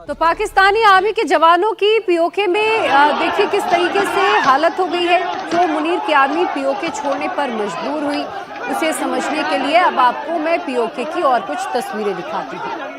तो पाकिस्तानी आर्मी के जवानों की पीओके में देखिए किस तरीके से हालत हो गई है। जो मुनीर की आर्मी पीओके छोड़ने पर मजबूर हुई, उसे समझने के लिए अब आपको मैं पीओके की और कुछ तस्वीरें दिखाती हूँ।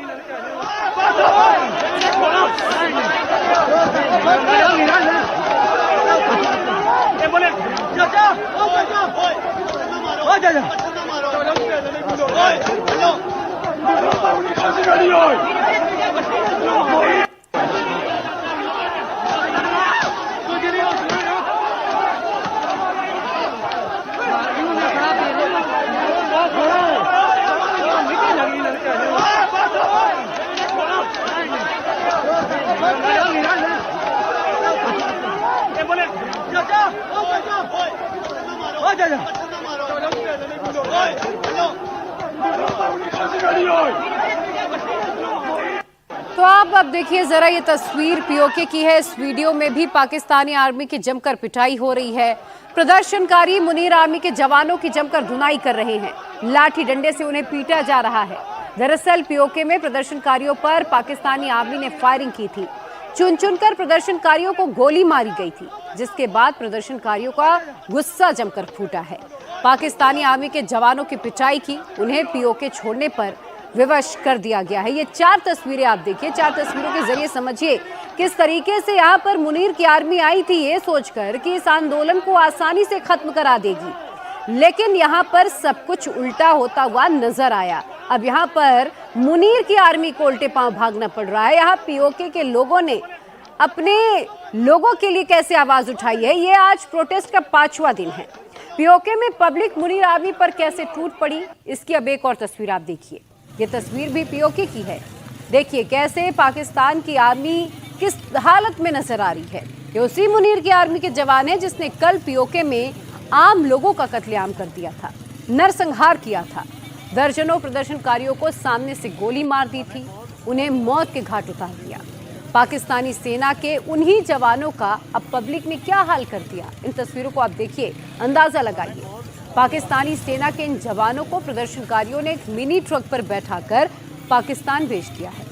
तो आप अब देखिए जरा, ये तस्वीर पीओके की है। इस वीडियो में भी पाकिस्तानी आर्मी की जमकर पिटाई हो रही है। प्रदर्शनकारी मुनीर आर्मी के जवानों की जमकर धुनाई कर रहे हैं। लाठी डंडे से उन्हें पीटा जा रहा है। दरअसल पीओके में प्रदर्शनकारियों पर पाकिस्तानी आर्मी ने फायरिंग की थी। चुन चुनकर प्रदर्शनकारियों को गोली मारी गई थी, जिसके बाद प्रदर्शनकारियों का गुस्सा जमकर फूटा है। पाकिस्तानी आर्मी के जवानों की पिटाई की, उन्हें पीओके छोड़ने पर विवश कर दिया गया है। ये 4 तस्वीरें आप देखिए। 4 तस्वीरों के जरिए समझिए किस तरीके से यहाँ पर मुनीर की आर्मी आई थी ये सोचकर कि इस आंदोलन को आसानी से खत्म करा देगी, लेकिन यहाँ पर सब कुछ उल्टा होता हुआ नजर आया। अब यहाँ पर मुनीर की आर्मी को उल्टे पांव भागना पड़ रहा है। यहाँ पीओके के लोगों ने अपने लोगों के लिए कैसे आवाज उठाई है। ये आज प्रोटेस्ट का 5वां दिन है। पीओके में पब्लिक मुनीर आर्मी पर कैसे टूट पड़ी, इसकी अब एक और तस्वीर आप देखिए। ये तस्वीर भी पीओके की है। देखिए कैसे पाकिस्तान की आर्मी किस हालत में नजर आ रही है। ये उसी मुनीर की आर्मी के जवान है जिसने कल पीओके में आम लोगों का कत्लेआम कर दिया था, नरसंहार किया था। दर्जनों प्रदर्शनकारियों को सामने से गोली मार दी थी, उन्हें मौत के घाट उतार दिया। पाकिस्तानी सेना के उन्हीं जवानों का अब पब्लिक ने क्या हाल कर दिया। इन तस्वीरों को आप देखिए, अंदाजा लगाइए। पाकिस्तानी सेना के इन जवानों को प्रदर्शनकारियों ने एक मिनी ट्रक पर बैठाकर पाकिस्तान भेज दिया है।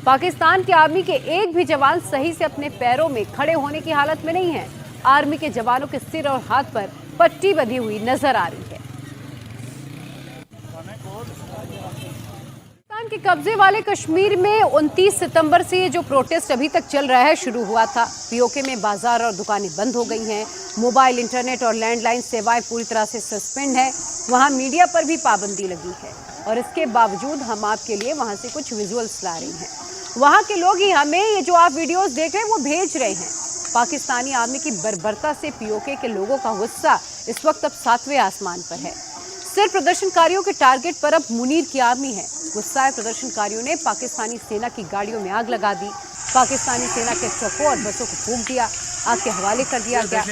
पाकिस्तान की आर्मी के एक भी जवान सही से अपने पैरों में खड़े होने की हालत में नहीं है। आर्मी के जवानों के सिर और हाथ पर पट्टी बंधी हुई नजर आ रही है। पाकिस्तान के कब्जे वाले कश्मीर में 29 सितंबर से ये जो प्रोटेस्ट अभी तक चल रहा है शुरू हुआ था। पीओके में बाजार और दुकानें बंद हो गई हैं। मोबाइल, इंटरनेट और लैंडलाइन सेवाएं पूरी तरह से सस्पेंड है। वहां मीडिया पर भी पाबंदी लगी है और इसके बावजूद हम आपके लिए वहां से कुछ विजुअल्स ला रही हैं। वहां के लोग ही हमें ये जो आप वीडियोस देख रहे हैं वो भेज रहे हैं। पाकिस्तानी आर्मी की बर्बरता से पीओके के लोगों का गुस्सा इस वक्त अब 7वें आसमान पर है। सिर्फ प्रदर्शनकारियों के टारगेट पर अब मुनीर की आर्मी है। गुस्साए प्रदर्शनकारियों ने पाकिस्तानी सेना की गाड़ियों में आग लगा दी। पाकिस्तानी सेना के ट्रकों और बसों को फूंक दिया, आग के हवाले कर दिया गया।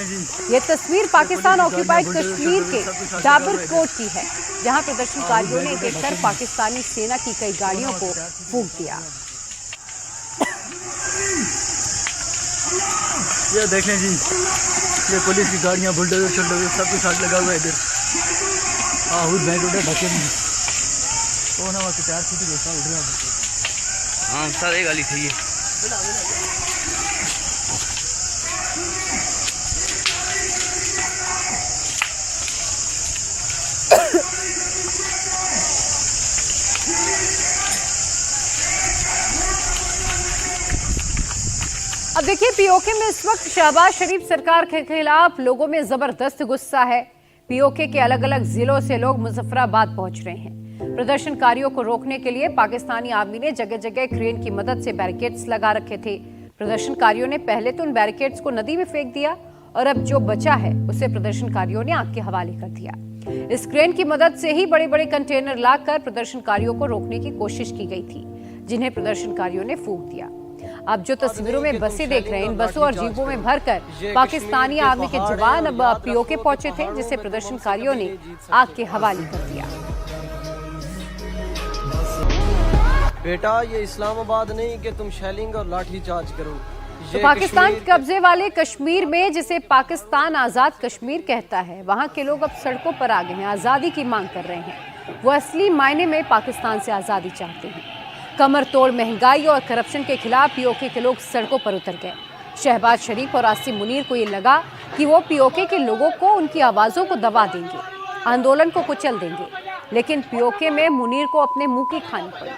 ये तस्वीर पाकिस्तान ऑक्यूपाइड कश्मीर के डाबरकोट की है, जहां प्रदर्शनकारियों ने देखकर पाकिस्तानी सेना की कई गाड़ियों को फूंक दिया। ये देखें जी, ये पुलिस की गाड़ियां, बुलडोजर शोल्डोजर सब कुछ आग लगा हुआ है इधर। आहूद बैठ उठे ढके नहीं तो ना वहाँ टायर छूट गया उठ रहा। हाँ सर, एक गाली थी ये। अब देखिए पीओके में इस वक्त शहबाज शरीफ सरकार के खिलाफ लोगों में जबरदस्त गुस्सा है। पीओके के अलग अलग जिलों से लोग मुजफ्फराबाद पहुंच रहे हैं। प्रदर्शनकारियों को रोकने के लिए पाकिस्तानी आर्मी ने जगह जगह क्रेन की मदद से बैरिकेड्स लगा रखे थे। प्रदर्शनकारियों ने पहले तो उन बैरिकेड्स को नदी में फेंक दिया और अब जो बचा है उसे प्रदर्शनकारियों ने आग के हवाले कर दिया। इस क्रेन की मदद से ही बड़े बड़े कंटेनर लाकर प्रदर्शनकारियों को रोकने की कोशिश की गई थी, जिन्हें प्रदर्शनकारियों ने फूंक दिया। अब जो तस्वीरों में बसें देख रहे हैं, इन बसों और जीपों में भरकर पाकिस्तानी आर्मी के जवान अब पीओके पहुंचे थे, जिसे प्रदर्शनकारियों ने आग के हवाले कर दिया। बेटा, ये इस्लामाबाद नहीं कि तुम शेलिंग और लाठी चार्ज करो। तो पाकिस्तान कब्जे वाले कश्मीर में, जिसे पाकिस्तान आजाद कश्मीर कहता है, वहां के लोग अब सड़कों पर आ गए हैं, आजादी की मांग कर रहे हैं। वो असली मायने में पाकिस्तान से आजादी चाहते हैं। कमर तोड़ महंगाई और करप्शन के खिलाफ पीओके के लोग सड़कों पर उतर गए। शहबाज शरीफ और आसिम मुनीर को ये लगा कि वो पीओके के लोगों को उनकी आवाज़ों को दबा देंगे, आंदोलन को कुचल देंगे, लेकिन पीओके में मुनीर को अपने मुंह की खानी पड़ी।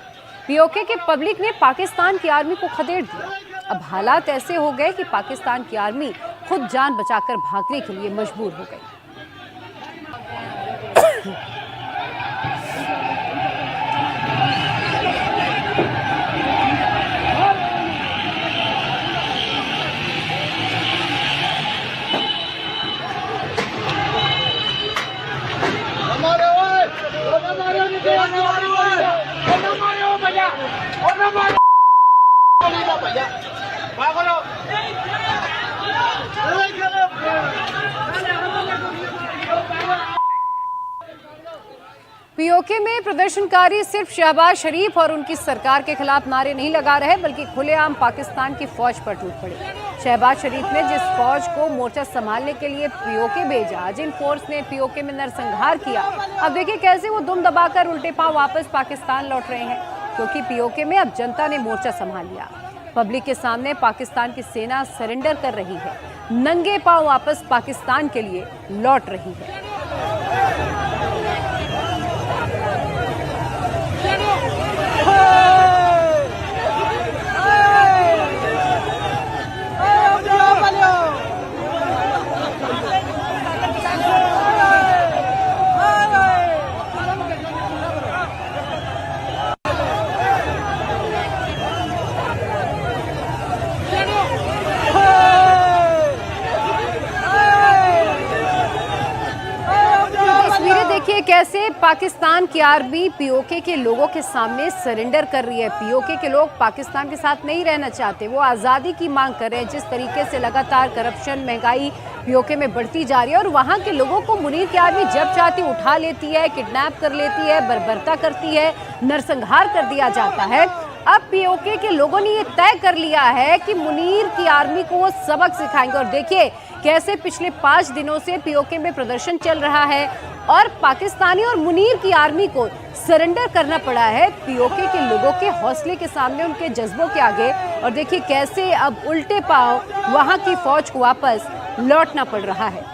पीओके के पब्लिक ने पाकिस्तान की आर्मी को खदेड़ दिया। अब हालात ऐसे हो गए कि पाकिस्तान की आर्मी खुद जान बचाकर भागने के लिए मजबूर हो गई। पीओके में प्रदर्शनकारी सिर्फ शहबाज शरीफ और उनकी सरकार के खिलाफ नारे नहीं लगा रहे, बल्कि खुलेआम पाकिस्तान की फौज पर टूट पड़े। शहबाज शरीफ ने जिस फौज को मोर्चा संभालने के लिए पीओके भेजा, जिन फोर्स ने पीओके में नरसंहार किया, अब देखिए कैसे वो दुम दबाकर उल्टे पांव वापस पाकिस्तान लौट रहे हैं, क्योंकि पीओके में अब जनता ने मोर्चा संभाल लिया। पब्लिक के सामने पाकिस्तान की सेना सरेंडर कर रही है, नंगे पांव वापस पाकिस्तान के लिए लौट रही है। देखिए कैसे पाकिस्तान की आर्मी पीओके के लोगों के सामने सरेंडर कर रही है। पीओके के लोग पाकिस्तान के साथ नहीं रहना चाहते, वो आज़ादी की मांग कर रहे हैं। जिस तरीके से लगातार करप्शन, महंगाई पीओके में बढ़ती जा रही है और वहां के लोगों को मुनीर की आर्मी जब चाहती उठा लेती है, किडनैप कर लेती है, बर्बरता करती है, नरसंहार कर दिया जाता है। अब पीओके के लोगों ने ये तय कर लिया है कि मुनीर की आर्मी को वो सबक सिखाएंगे। और देखिए कैसे पिछले 5 दिनों से पीओके में प्रदर्शन चल रहा है और पाकिस्तानी और मुनीर की आर्मी को सरेंडर करना पड़ा है पीओके के लोगों के हौसले के सामने, उनके जज्बों के आगे। और देखिए कैसे अब उल्टे पांव वहां की फौज को वापस लौटना पड़ रहा है।